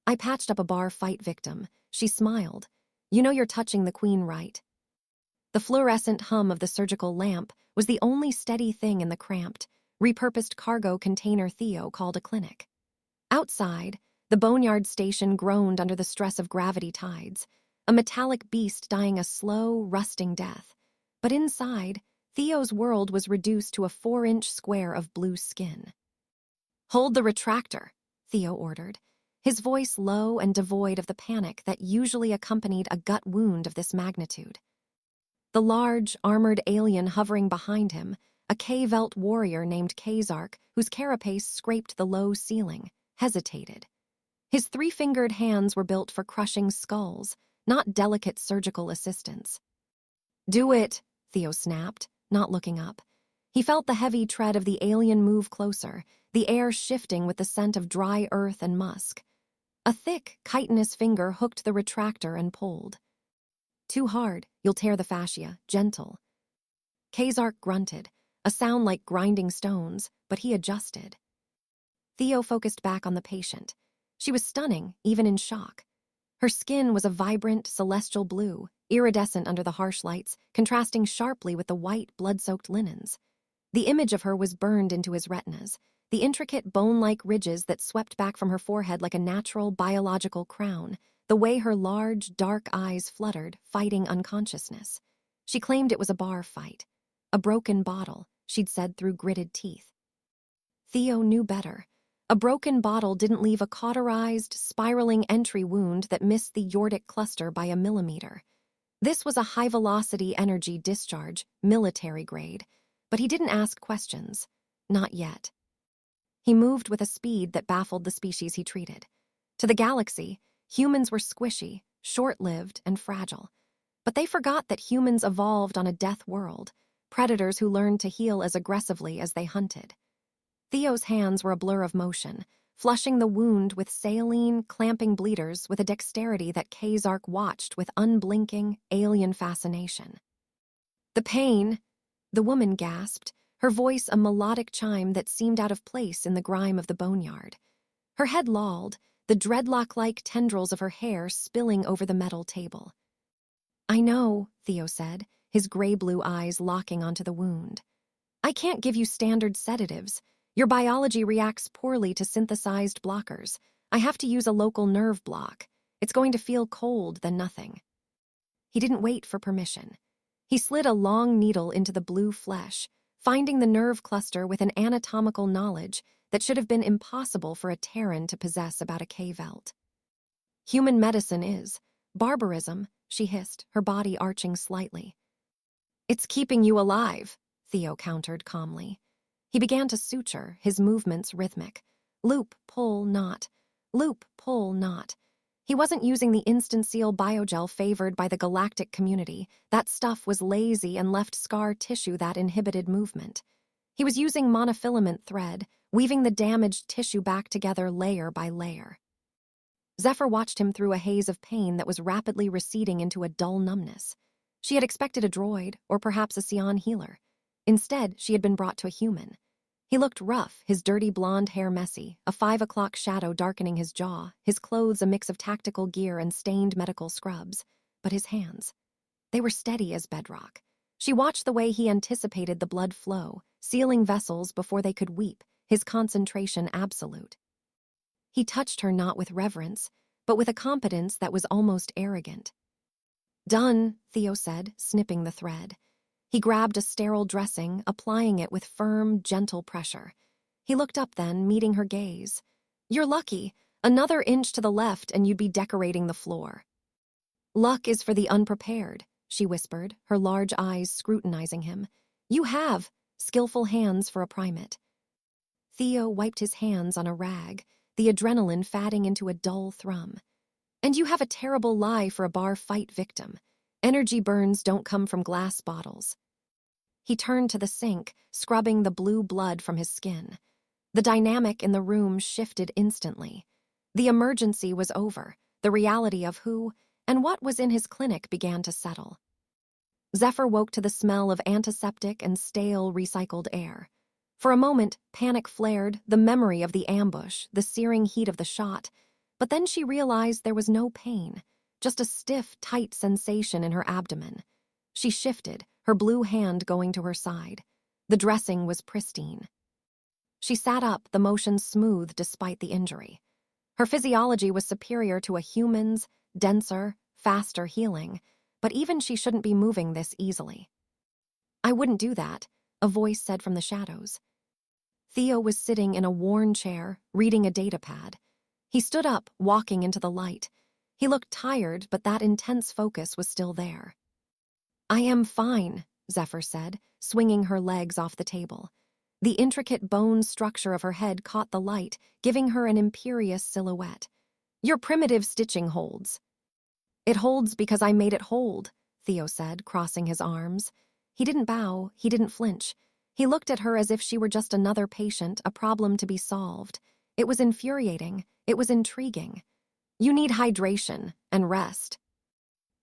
I patched up a bar fight victim. She smiled. You know you're touching the queen, right? The fluorescent hum of the surgical lamp was the only steady thing in the cramped, repurposed cargo container Theo called a clinic. Outside, the Boneyard station groaned under the stress of gravity tides, a metallic beast dying a slow, rusting death. But inside, Theo's world was reduced to a 4-inch square of blue skin. "Hold the retractor," Theo ordered, his voice low and devoid of the panic that usually accompanied a gut wound of this magnitude. The large, armored alien hovering behind him, a K'Velt warrior named Consort, whose carapace scraped the low ceiling, hesitated. His 3-fingered hands were built for crushing skulls, not delicate surgical assistance. "Do it," Theo snapped, not looking up. He felt the heavy tread of the alien move closer, the air shifting with the scent of dry earth and musk. A thick, chitinous finger hooked the retractor and pulled. "Too hard, you'll tear the fascia, gentle." Consort grunted, a sound like grinding stones, but he adjusted. Theo focused back on the patient. She was stunning, even in shock. Her skin was a vibrant, celestial blue, iridescent under the harsh lights, contrasting sharply with the white, blood-soaked linens. The image of her was burned into his retinas, the intricate bone-like ridges that swept back from her forehead like a natural, biological crown, the way her large, dark eyes fluttered, fighting unconsciousness. She claimed it was a bar fight. A broken bottle, she'd said through gritted teeth. Theo knew better. A broken bottle didn't leave a cauterized, spiraling entry wound that missed the aortic cluster by a millimeter. This was a high-velocity energy discharge, military grade, but he didn't ask questions. Not yet. He moved with a speed that baffled the species he treated. To the galaxy, humans were squishy, short-lived, and fragile. But they forgot that humans evolved on a death world, predators who learned to heal as aggressively as they hunted. Theo's hands were a blur of motion, flushing the wound with saline, clamping bleeders with a dexterity that Consort watched with unblinking, alien fascination. "The pain," the woman gasped, her voice a melodic chime that seemed out of place in the grime of the boneyard. Her head lolled, the dreadlock-like tendrils of her hair spilling over the metal table. "I know," Theo said, his gray-blue eyes locking onto the wound. "I can't give you standard sedatives. Your biology reacts poorly to synthesized blockers. I have to use a local nerve block. It's going to feel cold than nothing." He didn't wait for permission. He slid a long needle into the blue flesh, finding the nerve cluster with an anatomical knowledge that should have been impossible for a Terran to possess about a K'Velt. "Human medicine is. Barbarism," she hissed, her body arching slightly. "It's keeping you alive," Theo countered calmly. He began to suture, his movements rhythmic. Loop, pull, knot. Loop, pull, knot. He wasn't using the instant-seal biogel favored by the galactic community. That stuff was lazy and left scar tissue that inhibited movement. He was using monofilament thread, weaving the damaged tissue back together layer by layer. Zephyr watched him through a haze of pain that was rapidly receding into a dull numbness. She had expected a droid, or perhaps a Sion healer. Instead, she had been brought to a human. He looked rough, his dirty blonde hair messy, a 5 o'clock shadow darkening his jaw, his clothes a mix of tactical gear and stained medical scrubs. But his hands, they were steady as bedrock. She watched the way he anticipated the blood flow, sealing vessels before they could weep, his concentration absolute. He touched her not with reverence, but with a competence that was almost arrogant. "Done," Theo said, snipping the thread. He grabbed a sterile dressing, applying it with firm, gentle pressure. He looked up then, meeting her gaze. "You're lucky. Another inch to the left and you'd be decorating the floor." "Luck is for the unprepared," she whispered, her large eyes scrutinizing him. "You have skillful hands for a primate." Theo wiped his hands on a rag, the adrenaline fatting into a dull thrum. "And you have a terrible lie for a bar fight victim. Energy burns don't come from glass bottles." He turned to the sink, scrubbing the blue blood from his skin. The dynamic in the room shifted instantly. The emergency was over. The reality of who and what was in his clinic began to settle. Zephyr woke to the smell of antiseptic and stale recycled air. For a moment, panic flared, the memory of the ambush, the searing heat of the shot. But then she realized there was no pain, just a stiff, tight sensation in her abdomen. She shifted, her blue hand going to her side. The dressing was pristine. She sat up, the motion smooth despite the injury. Her physiology was superior to a human's, denser, faster healing, but even she shouldn't be moving this easily. "I wouldn't do that," a voice said from the shadows. Theo was sitting in a worn chair, reading a datapad. He stood up, walking into the light. He looked tired, but that intense focus was still there. "I am fine," Zephyr said, swinging her legs off the table. The intricate bone structure of her head caught the light, giving her an imperious silhouette. "Your primitive stitching holds." "It holds because I made it hold," Theo said, crossing his arms. He didn't bow, he didn't flinch. He looked at her as if she were just another patient, a problem to be solved. It was infuriating, it was intriguing. "You need hydration and rest."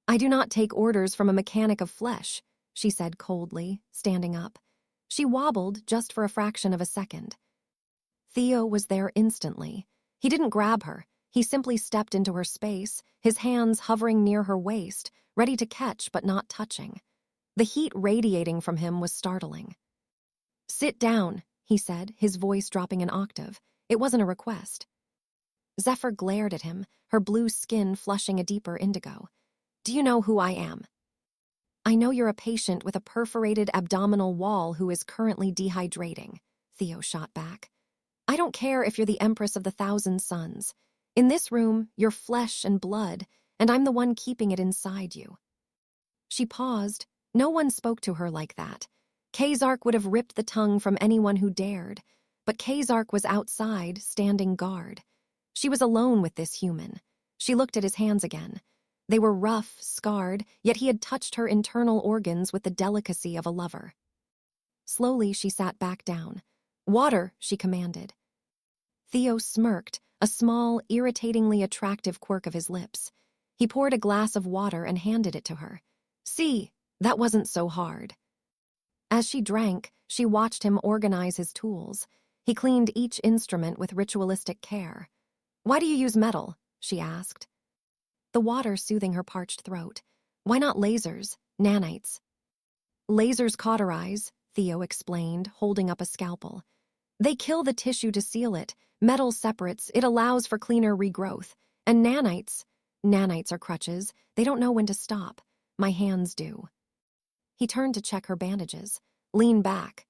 "I do not take orders from a mechanic of flesh," she said coldly, standing up. She wobbled just for a fraction of a second. Theo was there instantly. He didn't grab her. He simply stepped into her space, his hands hovering near her waist, ready to catch but not touching. The heat radiating from him was startling. "Sit down," he said, his voice dropping an octave. It wasn't a request. Zephyr glared at him, her blue skin flushing a deeper indigo. "Do you know who I am?" "I know you're a patient with a perforated abdominal wall who is currently dehydrating," Theo shot back. "I don't care if you're the Empress of the Thousand Suns. In this room, you're flesh and blood, and I'm the one keeping it inside you." She paused. No one spoke to her like that. K'Zark would have ripped the tongue from anyone who dared, but K'Zark was outside, standing guard. She was alone with this human. She looked at his hands again. They were rough, scarred, yet he had touched her internal organs with the delicacy of a lover. Slowly, she sat back down. "Water," she commanded. Theo smirked, a small, irritatingly attractive quirk of his lips. He poured a glass of water and handed it to her. "See, that wasn't so hard." As she drank, she watched him organize his tools. He cleaned each instrument with ritualistic care. "Why do you use metal?" she asked. The water soothing her parched throat. "Why not lasers, nanites?" "Lasers cauterize," Theo explained, holding up a scalpel. "They kill the tissue to seal it. Metal separates, it allows for cleaner regrowth. And nanites are crutches. They don't know when to stop. My hands do." He turned to check her bandages. "Lean back."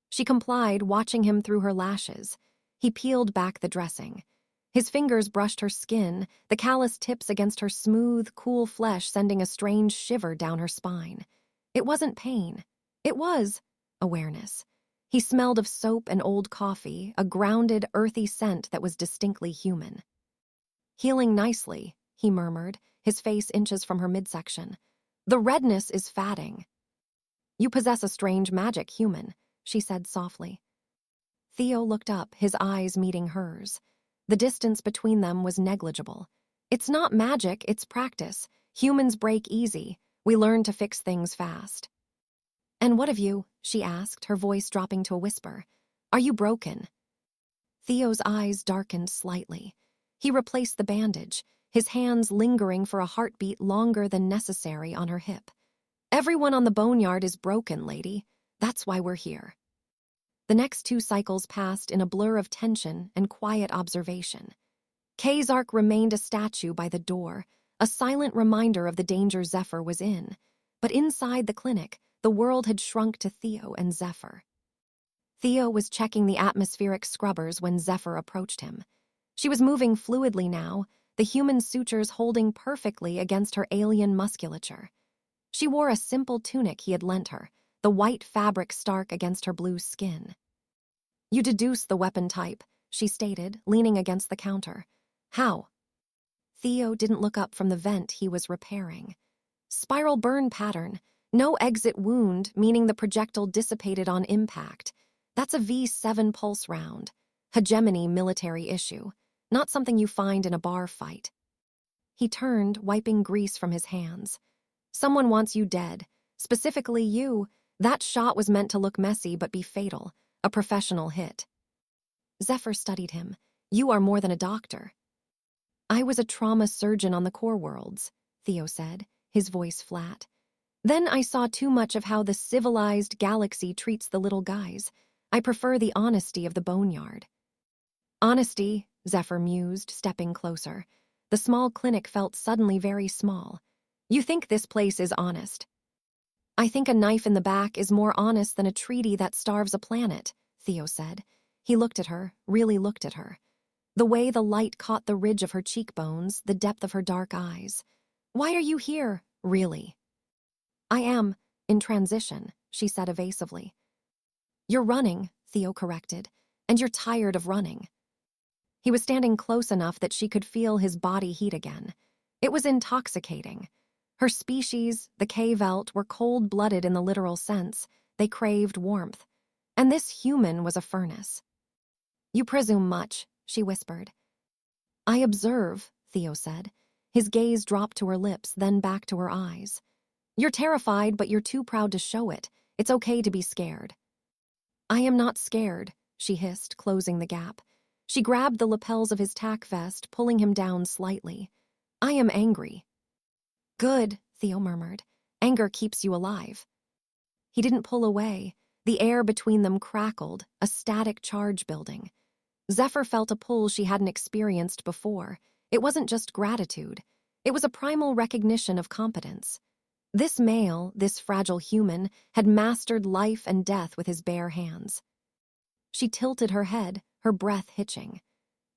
She complied, watching him through her lashes. He peeled back the dressing. His fingers brushed her skin, the callous tips against her smooth, cool flesh sending a strange shiver down her spine. It wasn't pain. It was awareness. He smelled of soap and old coffee, a grounded, earthy scent that was distinctly human. "Healing nicely," he murmured, his face inches from her midsection. "The redness is fatting." "You possess a strange magic, human," she said softly. Theo looked up, his eyes meeting hers. The distance between them was negligible. "It's not magic, it's practice. Humans break easy. We learn to fix things fast." "And what of you?" she asked, her voice dropping to a whisper. "Are you broken?" Theo's eyes darkened slightly. He replaced the bandage, his hands lingering for a heartbeat longer than necessary on her hip. "Everyone on the Boneyard is broken, lady. That's why we're here." The next 2 cycles passed in a blur of tension and quiet observation. K'Zark remained a statue by the door, a silent reminder of the danger Zephyr was in. But inside the clinic, the world had shrunk to Theo and Zephyr. Theo was checking the atmospheric scrubbers when Zephyr approached him. She was moving fluidly now, the human sutures holding perfectly against her alien musculature. She wore a simple tunic he had lent her, the white fabric stark against her blue skin. "You deduce the weapon type," she stated, leaning against the counter. "How?" Theo didn't look up from the vent he was repairing. "Spiral burn pattern. No exit wound, meaning the projectile dissipated on impact. That's a V7 pulse round. Hegemony military issue. Not something you find in a bar fight." He turned, wiping grease from his hands. "Someone wants you dead. Specifically you. That shot was meant to look messy but be fatal. A professional hit." Zephyr studied him. "You are more than a doctor." I was a trauma surgeon on the core worlds, Theo said, his voice flat. Then I saw too much of how the civilized galaxy treats the little guys. I prefer the honesty of the Boneyard. Honesty, Zephyr mused, stepping closer. The small clinic felt suddenly very small. You think this place is honest? I think a knife in the back is more honest than a treaty that starves a planet, Theo said. He looked at her, really looked at her. The way the light caught the ridge of her cheekbones, the depth of her dark eyes. Why are you here, really? I am, in transition, she said evasively. You're running, Theo corrected, and you're tired of running. He was standing close enough that she could feel his body heat again. It was intoxicating. Her species, the K'Velt, were cold-blooded in the literal sense. They craved warmth. And this human was a furnace. You presume much, she whispered. I observe, Theo said. His gaze dropped to her lips, then back to her eyes. You're terrified, but you're too proud to show it. It's okay to be scared. I am not scared, she hissed, closing the gap. She grabbed the lapels of his tack vest, pulling him down slightly. I am angry. Good, Theo murmured. Anger keeps you alive. He didn't pull away. The air between them crackled, a static charge building. Zephyr felt a pull she hadn't experienced before. It wasn't just gratitude. It was a primal recognition of competence. This male, this fragile human, had mastered life and death with his bare hands. She tilted her head, her breath hitching.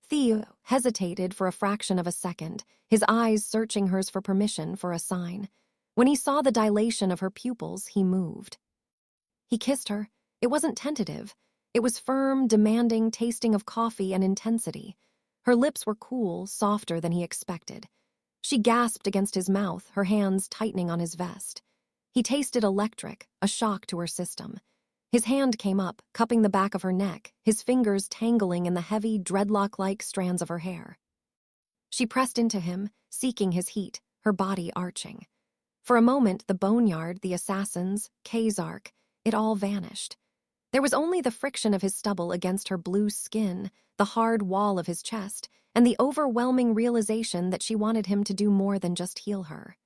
Theo hesitated for a fraction of a second, his eyes searching hers for permission, for a sign. When he saw the dilation of her pupils, he moved. He kissed her. It wasn't tentative. It was firm, demanding, tasting of coffee and intensity. Her lips were cool, softer than he expected. She gasped against his mouth, her hands tightening on his vest. He tasted electric, a shock to her system. His hand came up, cupping the back of her neck, his fingers tangling in the heavy, dreadlock-like strands of her hair. She pressed into him, seeking his heat, her body arching. For a moment, the Boneyard, the assassins, K'Zark, it all vanished. There was only the friction of his stubble against her blue skin, the hard wall of his chest, and the overwhelming realization that she wanted him to do more than just heal her.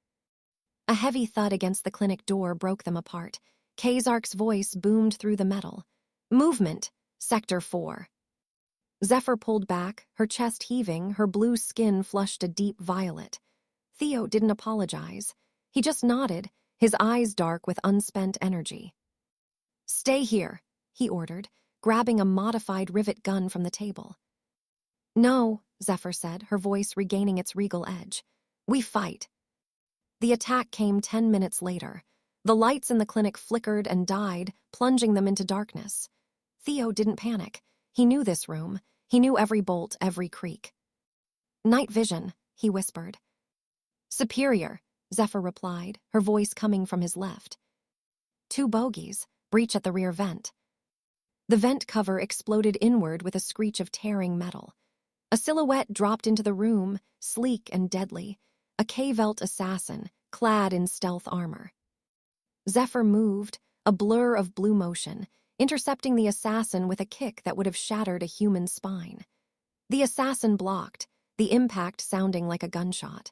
A heavy thud against the clinic door broke them apart. K'Zark's voice boomed through the metal. Movement, Sector 4. Zephyr pulled back, her chest heaving, her blue skin flushed a deep violet. Theo didn't apologize. He just nodded, his eyes dark with unspent energy. Stay here, he ordered, grabbing a modified rivet gun from the table. No, Zephyr said, her voice regaining its regal edge. We fight. The attack came 10 minutes later. The lights in the clinic flickered and died, plunging them into darkness. Theo didn't panic. He knew this room. He knew every bolt, every creak. Night vision, he whispered. Superior, Zephyr replied, her voice coming from his left. 2 bogies, breach at the rear vent. The vent cover exploded inward with a screech of tearing metal. A silhouette dropped into the room, sleek and deadly, a K'Velt assassin, clad in stealth armor. Zephyr moved, a blur of blue motion, intercepting the assassin with a kick that would have shattered a human spine. The assassin blocked, the impact sounding like a gunshot.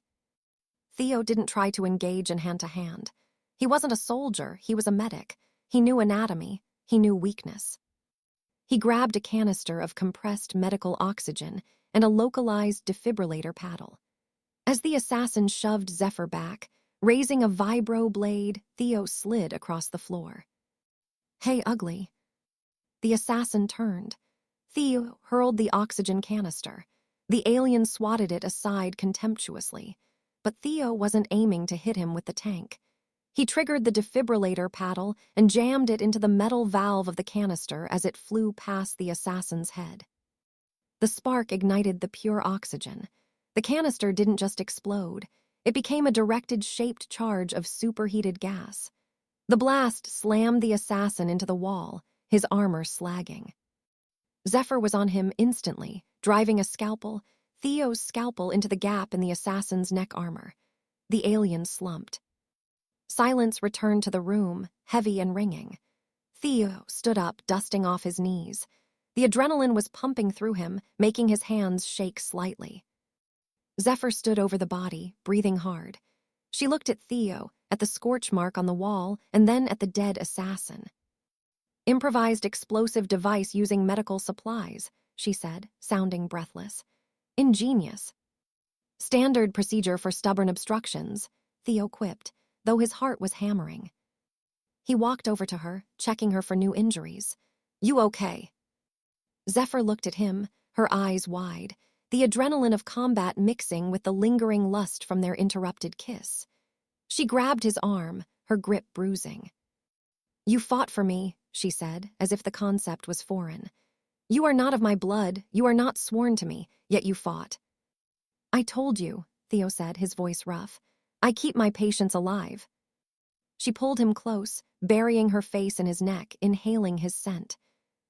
Theo didn't try to engage in hand-to-hand. He wasn't a soldier, he was a medic. He knew anatomy, he knew weakness. He grabbed a canister of compressed medical oxygen and a localized defibrillator paddle. As the assassin shoved Zephyr back, raising a vibro blade, Theo slid across the floor. Hey, ugly. The assassin turned. Theo hurled the oxygen canister. The alien swatted it aside contemptuously, but Theo wasn't aiming to hit him with the tank. He triggered the defibrillator paddle and jammed it into the metal valve of the canister as it flew past the assassin's head. The spark ignited the pure oxygen. The canister didn't just explode. It became a directed shaped charge of superheated gas. The blast slammed the assassin into the wall, his armor slagging. Zephyr was on him instantly, driving a scalpel, Theo's scalpel, into the gap in the assassin's neck armor. The alien slumped. Silence returned to the room, heavy and ringing. Theo stood up, dusting off his knees. The adrenaline was pumping through him, making his hands shake slightly. Zephyr stood over the body, breathing hard. She looked at Theo, at the scorch mark on the wall, and then at the dead assassin. Improvised explosive device using medical supplies, she said, sounding breathless. Ingenious. Standard procedure for stubborn obstructions, Theo quipped, though his heart was hammering. He walked over to her, checking her for new injuries. You okay? Zephyr looked at him, her eyes wide, the adrenaline of combat mixing with the lingering lust from their interrupted kiss. She grabbed his arm, her grip bruising. You fought for me, she said, as if the concept was foreign. You are not of my blood, you are not sworn to me, yet you fought. I told you, Theo said, his voice rough. I keep my patients alive. She pulled him close, burying her face in his neck, inhaling his scent.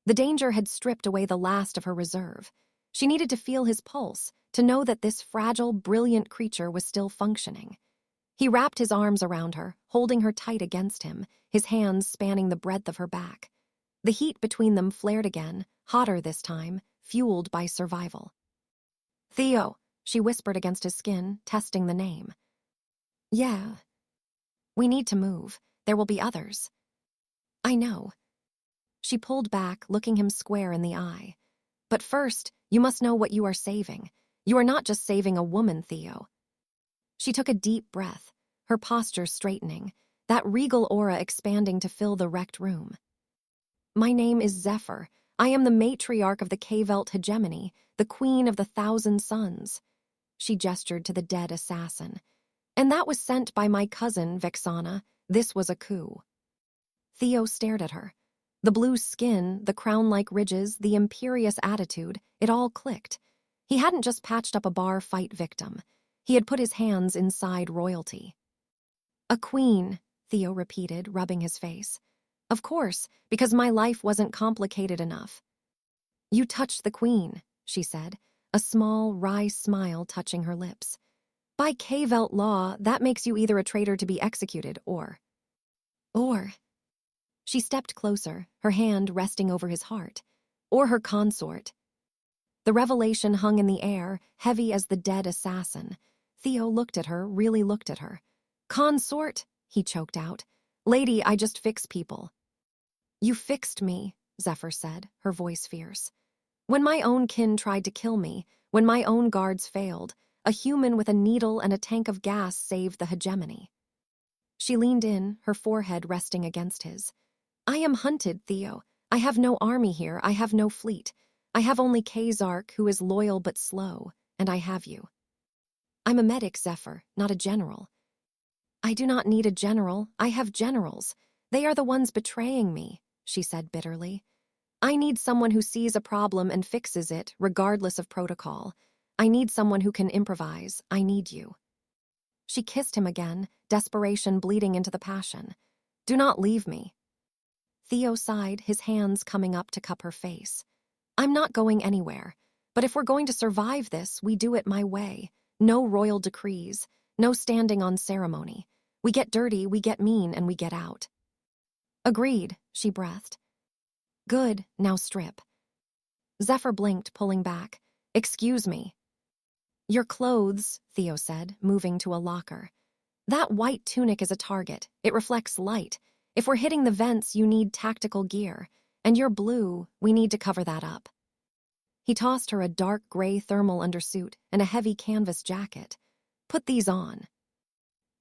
The danger had stripped away the last of her reserve. She needed to feel his pulse, to know that this fragile, brilliant creature was still functioning. He wrapped his arms around her, holding her tight against him, his hands spanning the breadth of her back. The heat between them flared again, hotter this time, fueled by survival. Theo, she whispered against his skin, testing the name. Yeah. We need to move. There will be others. I know. She pulled back, looking him square in the eye. But first, you must know what you are saving. You are not just saving a woman, Theo. She took a deep breath, her posture straightening, that regal aura expanding to fill the wrecked room. My name is Zephyr. I am the matriarch of the K'Velt Hegemony, the queen of the 1,000 suns. She gestured to the dead assassin. And that was sent by my cousin, Vexana. This was a coup. Theo stared at her. The blue skin, the crown-like ridges, the imperious attitude, it all clicked. He hadn't just patched up a bar fight victim. He had put his hands inside royalty. A queen, Theo repeated, rubbing his face. Of course, because my life wasn't complicated enough. You touched the queen, she said, a small, wry smile touching her lips. By K'Velt law, that makes you either a traitor to be executed or... She stepped closer, her hand resting over his heart. Or her consort. The revelation hung in the air, heavy as the dead assassin. Theo looked at her, really looked at her. Consort, he choked out. Lady, I just fix people. You fixed me, Zephyr said, her voice fierce. When my own kin tried to kill me, when my own guards failed, a human with a needle and a tank of gas saved the hegemony. She leaned in, her forehead resting against his. I am hunted, Theo. I have no army here, I have no fleet. I have only Kazark, who is loyal but slow, and I have you. I'm a medic, Zephyr, not a general. I do not need a general, I have generals. They are the ones betraying me, she said bitterly. I need someone who sees a problem and fixes it, regardless of protocol. I need someone who can improvise. I need you. She kissed him again, desperation bleeding into the passion. Do not leave me. Theo sighed, his hands coming up to cup her face. I'm not going anywhere, but if we're going to survive this, we do it my way. No royal decrees, no standing on ceremony. We get dirty, we get mean, and we get out. Agreed, she breathed. Good, now strip. Zephyr blinked, pulling back. Excuse me. Your clothes, Theo said, moving to a locker. That white tunic is a target. It reflects light. If we're hitting the vents, you need tactical gear. And you're blue, we need to cover that up. He tossed her a dark gray thermal undersuit and a heavy canvas jacket. Put these on.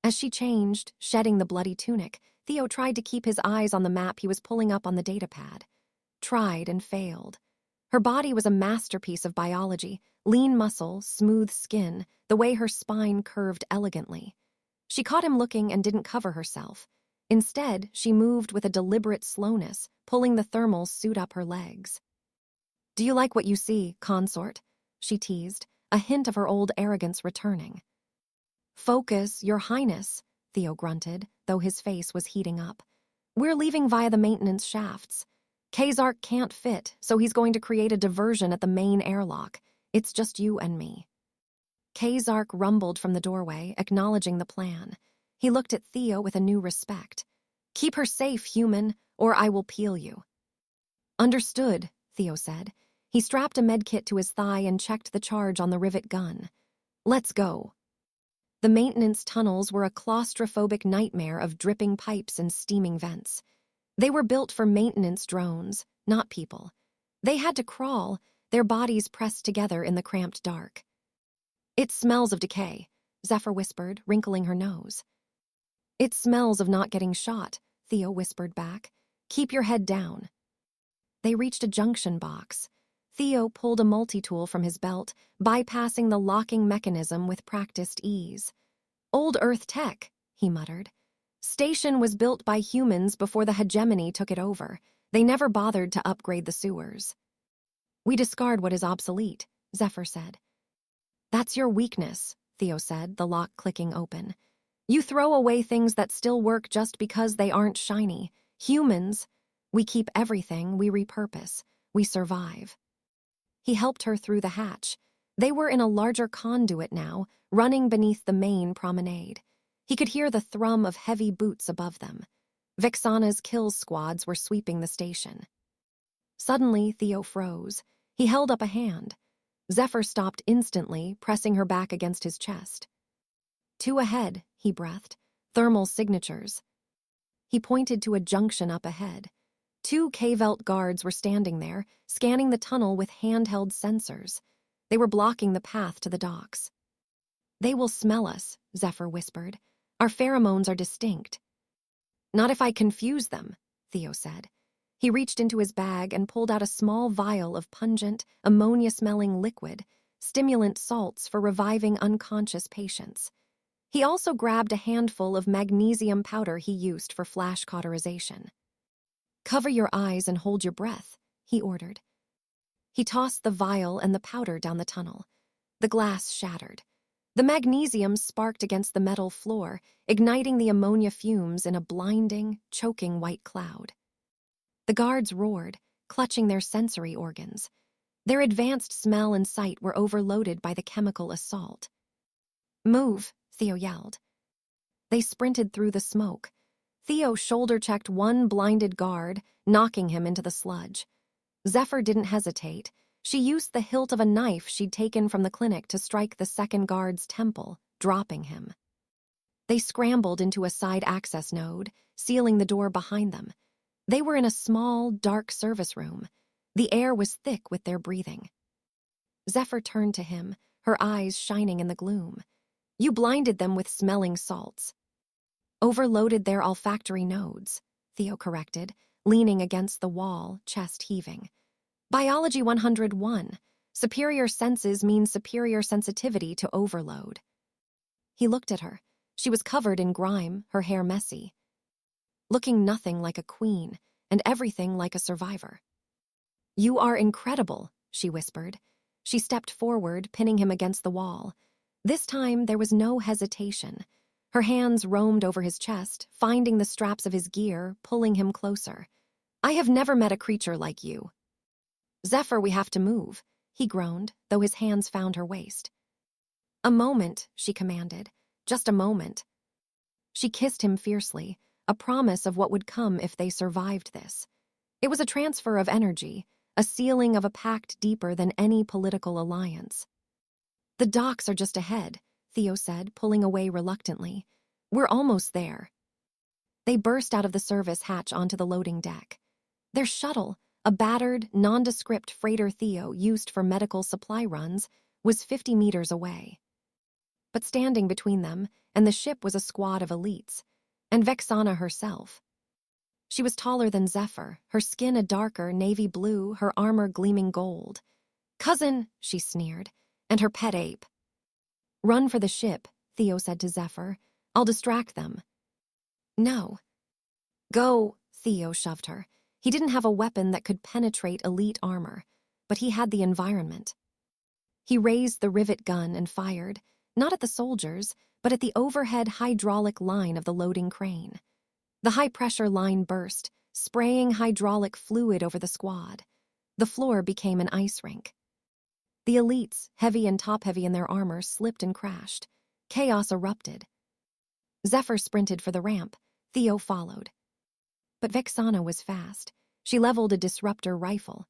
As she changed, shedding the bloody tunic, Theo tried to keep his eyes on the map he was pulling up on the datapad. Tried and failed. Her body was a masterpiece of biology, lean muscle, smooth skin, the way her spine curved elegantly. She caught him looking and didn't cover herself. Instead, she moved with a deliberate slowness, pulling the thermal suit up her legs. Do you like what you see, consort? She teased, a hint of her old arrogance returning. Focus, your highness, Theo grunted, though his face was heating up. We're leaving via the maintenance shafts. Kazark can't fit, so he's going to create a diversion at the main airlock. It's just you and me. Kazark rumbled from the doorway, acknowledging the plan. He looked at Theo with a new respect. Keep her safe, human, or I will peel you. Understood, Theo said. He strapped a medkit to his thigh and checked the charge on the rivet gun. Let's go. The maintenance tunnels were a claustrophobic nightmare of dripping pipes and steaming vents. They were built for maintenance drones, not people. They had to crawl, their bodies pressed together in the cramped dark. It smells of decay, Zephyr whispered, wrinkling her nose. It smells of not getting shot, Theo whispered back. Keep your head down. They reached a junction box. Theo pulled a multi-tool from his belt, bypassing the locking mechanism with practiced ease. Old Earth tech, he muttered. Station was built by humans before the hegemony took it over. They never bothered to upgrade the sewers. We discard what is obsolete, Zephyr said. That's your weakness, Theo said, the lock clicking open. You throw away things that still work just because they aren't shiny. Humans, we keep everything, we repurpose, we survive. He helped her through the hatch. They were in a larger conduit now, running beneath the main promenade. He could hear the thrum of heavy boots above them. Vexana's kill squads were sweeping the station. Suddenly, Theo froze. He held up a hand. Zephyr stopped instantly, pressing her back against his chest. Two ahead, he breathed. Thermal signatures. He pointed to a junction up ahead. Two K'Velt guards were standing there, scanning the tunnel with handheld sensors. They were blocking the path to the docks. They will smell us, Zephyr whispered. Our pheromones are distinct. Not if I confuse them, Theo said. He reached into his bag and pulled out a small vial of pungent, ammonia-smelling liquid, stimulant salts for reviving unconscious patients. He also grabbed a handful of magnesium powder he used for flash cauterization. Cover your eyes and hold your breath, he ordered. He tossed the vial and the powder down the tunnel. The glass shattered. The magnesium sparked against the metal floor, igniting the ammonia fumes in a blinding, choking white cloud. The guards roared, clutching their sensory organs. Their advanced smell and sight were overloaded by the chemical assault. Move, Theo yelled. They sprinted through the smoke. Theo shoulder-checked one blinded guard, knocking him into the sludge. Zephyr didn't hesitate. She used the hilt of a knife she'd taken from the clinic to strike the second guard's temple, dropping him. They scrambled into a side access node, sealing the door behind them. They were in a small, dark service room. The air was thick with their breathing. Zephyr turned to him, her eyes shining in the gloom. You blinded them with smelling salts. Overloaded their olfactory nodes, Theo corrected, leaning against the wall, chest heaving. Biology 101. Superior senses mean superior sensitivity to overload. He looked at her. She was covered in grime, her hair messy. Looking nothing like a queen, and everything like a survivor. You are incredible, she whispered. She stepped forward, pinning him against the wall. This time there was no hesitation. Her hands roamed over his chest, finding the straps of his gear, pulling him closer. I have never met a creature like you. Zephyr, we have to move, he groaned, though his hands found her waist. A moment, she commanded. Just a moment. She kissed him fiercely, a promise of what would come if they survived this. It was a transfer of energy, a sealing of a pact deeper than any political alliance. The docks are just ahead, Theo said, pulling away reluctantly. We're almost there. They burst out of the service hatch onto the loading deck. Their shuttle, a battered, nondescript freighter Theo used for medical supply runs, was 50 meters away. But standing between them and the ship was a squad of elites, and Vexana herself. She was taller than Zephyr, her skin a darker navy blue, her armor gleaming gold. Cousin, she sneered, and her pet ape. Run for the ship, Theo said to Zephyr. I'll distract them. No. Go, Theo shoved her. He didn't have a weapon that could penetrate elite armor, but he had the environment. He raised the rivet gun and fired, not at the soldiers, but at the overhead hydraulic line of the loading crane. The high-pressure line burst, spraying hydraulic fluid over the squad. The floor became an ice rink. The elites, heavy and top-heavy in their armor, slipped and crashed. Chaos erupted. Zephyr sprinted for the ramp. Theo followed. But Vexana was fast. She leveled a disruptor rifle.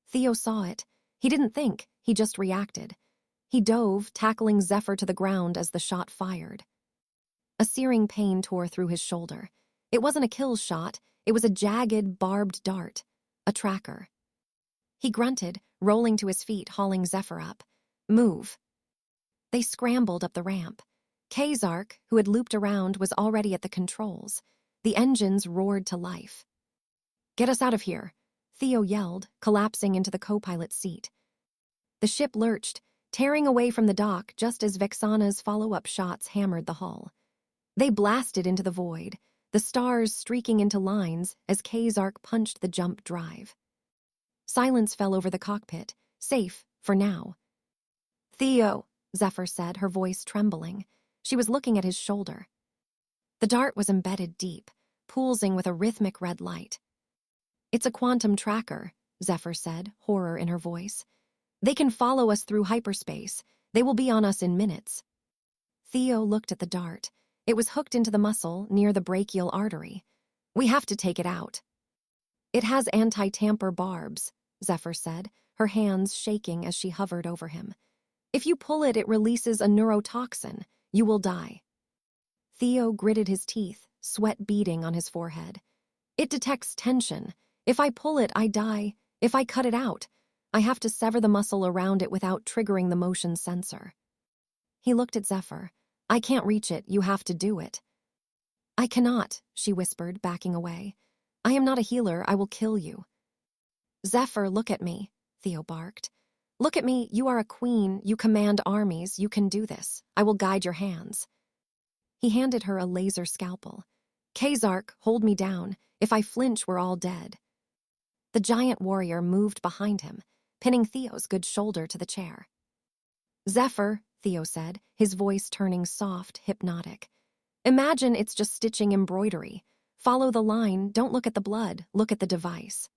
Theo saw it. He didn't think, he just reacted. He dove, tackling Zephyr to the ground as the shot fired. A searing pain tore through his shoulder. It wasn't a kill shot, it was a jagged, barbed dart. A tracker. He grunted, rolling to his feet, hauling Zephyr up. Move. They scrambled up the ramp. K'Velt, who had looped around, was already at the controls. The engines roared to life. Get us out of here, Theo yelled, collapsing into the co-pilot's seat. The ship lurched, tearing away from the dock just as Vexana's follow-up shots hammered the hull. They blasted into the void, the stars streaking into lines as K'Velt punched the jump drive. Silence fell over the cockpit, safe for now. Theo, Zephyr said, her voice trembling. She was looking at his shoulder. The dart was embedded deep, pulsing with a rhythmic red light. It's a quantum tracker, Zephyr said, horror in her voice. They can follow us through hyperspace. They will be on us in minutes. Theo looked at the dart. It was hooked into the muscle near the brachial artery. We have to take it out. It has anti-tamper barbs, Zephyr said, her hands shaking as she hovered over him. If you pull it, it releases a neurotoxin. You will die. Theo gritted his teeth, sweat beading on his forehead. It detects tension. If I pull it, I die. If I cut it out, I have to sever the muscle around it without triggering the motion sensor. He looked at Zephyr. I can't reach it. You have to do it. I cannot, she whispered, backing away. I am not a healer. I will kill you. Zephyr, look at me, Theo barked. Look at me. You are a queen. You command armies. You can do this. I will guide your hands. He handed her a laser scalpel. K'Velt, hold me down. If I flinch, we're all dead. The giant warrior moved behind him, pinning Theo's good shoulder to the chair. Zephyr, Theo said, his voice turning soft, hypnotic. Imagine it's just stitching embroidery. Follow the line, don't look at the blood, look at the device.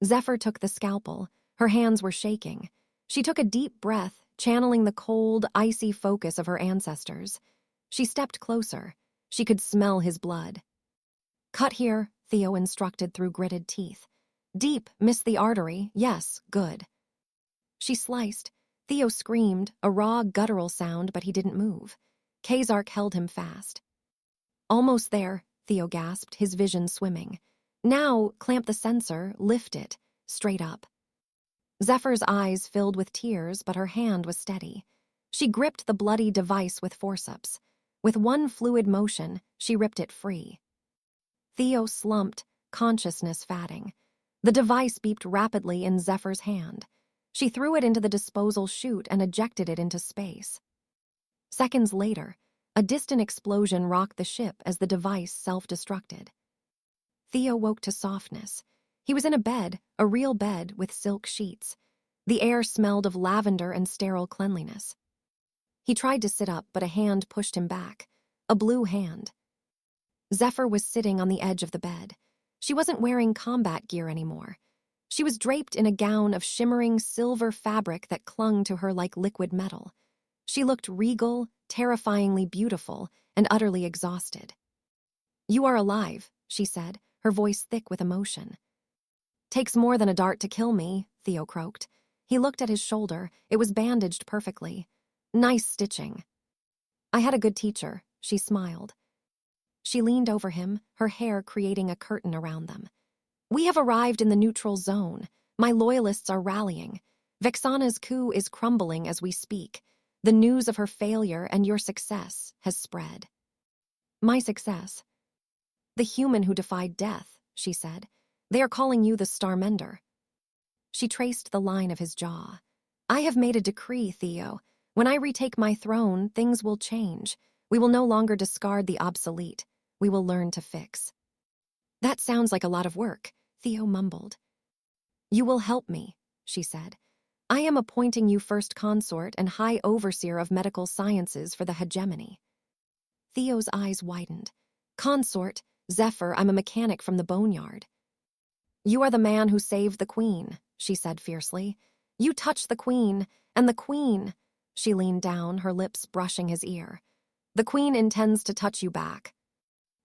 Zephyr took the scalpel. Her hands were shaking. She took a deep breath, channeling the cold, icy focus of her ancestors. She stepped closer. She could smell his blood. Cut here, Theo instructed through gritted teeth. Deep, miss the artery. Yes, good. She sliced. Theo screamed, a raw, guttural sound, but he didn't move. K'Velt held him fast. Almost there, Theo gasped, his vision swimming. Now, clamp the sensor, lift it, straight up. Zephyr's eyes filled with tears, but her hand was steady. She gripped the bloody device with forceps. With one fluid motion, she ripped it free. Theo slumped, consciousness fading. The device beeped rapidly in Zephyr's hand. She threw it into the disposal chute and ejected it into space. Seconds later, a distant explosion rocked the ship as the device self-destructed. Theo woke to softness. He was in a bed, a real bed with silk sheets. The air smelled of lavender and sterile cleanliness. He tried to sit up, but a hand pushed him back. A blue hand. Zephyr was sitting on the edge of the bed. She wasn't wearing combat gear anymore. She was draped in a gown of shimmering silver fabric that clung to her like liquid metal. She looked regal, terrifyingly beautiful, and utterly exhausted. You are alive, she said, her voice thick with emotion. Takes more than a dart to kill me, Theo croaked. He looked at his shoulder. It was bandaged perfectly. Nice stitching. I had a good teacher, she smiled. She leaned over him, her hair creating a curtain around them. We have arrived in the neutral zone. My loyalists are rallying. Vexana's coup is crumbling as we speak. The news of her failure and your success has spread. My success? The human who defied death, she said. They are calling you the Starmender. She traced the line of his jaw. I have made a decree, Theo. When I retake my throne, things will change. We will no longer discard the obsolete. We will learn to fix. That sounds like a lot of work, Theo mumbled. You will help me, she said. I am appointing you first consort and high overseer of medical sciences for the hegemony. Theo's eyes widened. Consort, Zephyr, I'm a mechanic from the Boneyard. You are the man who saved the queen, she said fiercely. You touched the queen, and the queen... She leaned down, her lips brushing his ear. The queen intends to touch you back.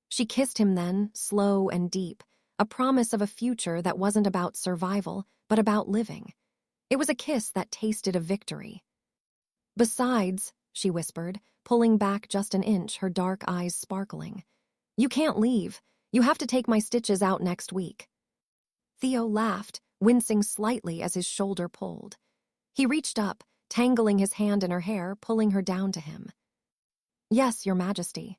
She kissed him then, slow and deep, a promise of a future that wasn't about survival, but about living. It was a kiss that tasted of victory. Besides, she whispered, pulling back just an inch, her dark eyes sparkling. You can't leave. You have to take my stitches out next week. Theo laughed, wincing slightly as his shoulder pulled. He reached up, tangling his hand in her hair, pulling her down to him. Yes, Your Majesty.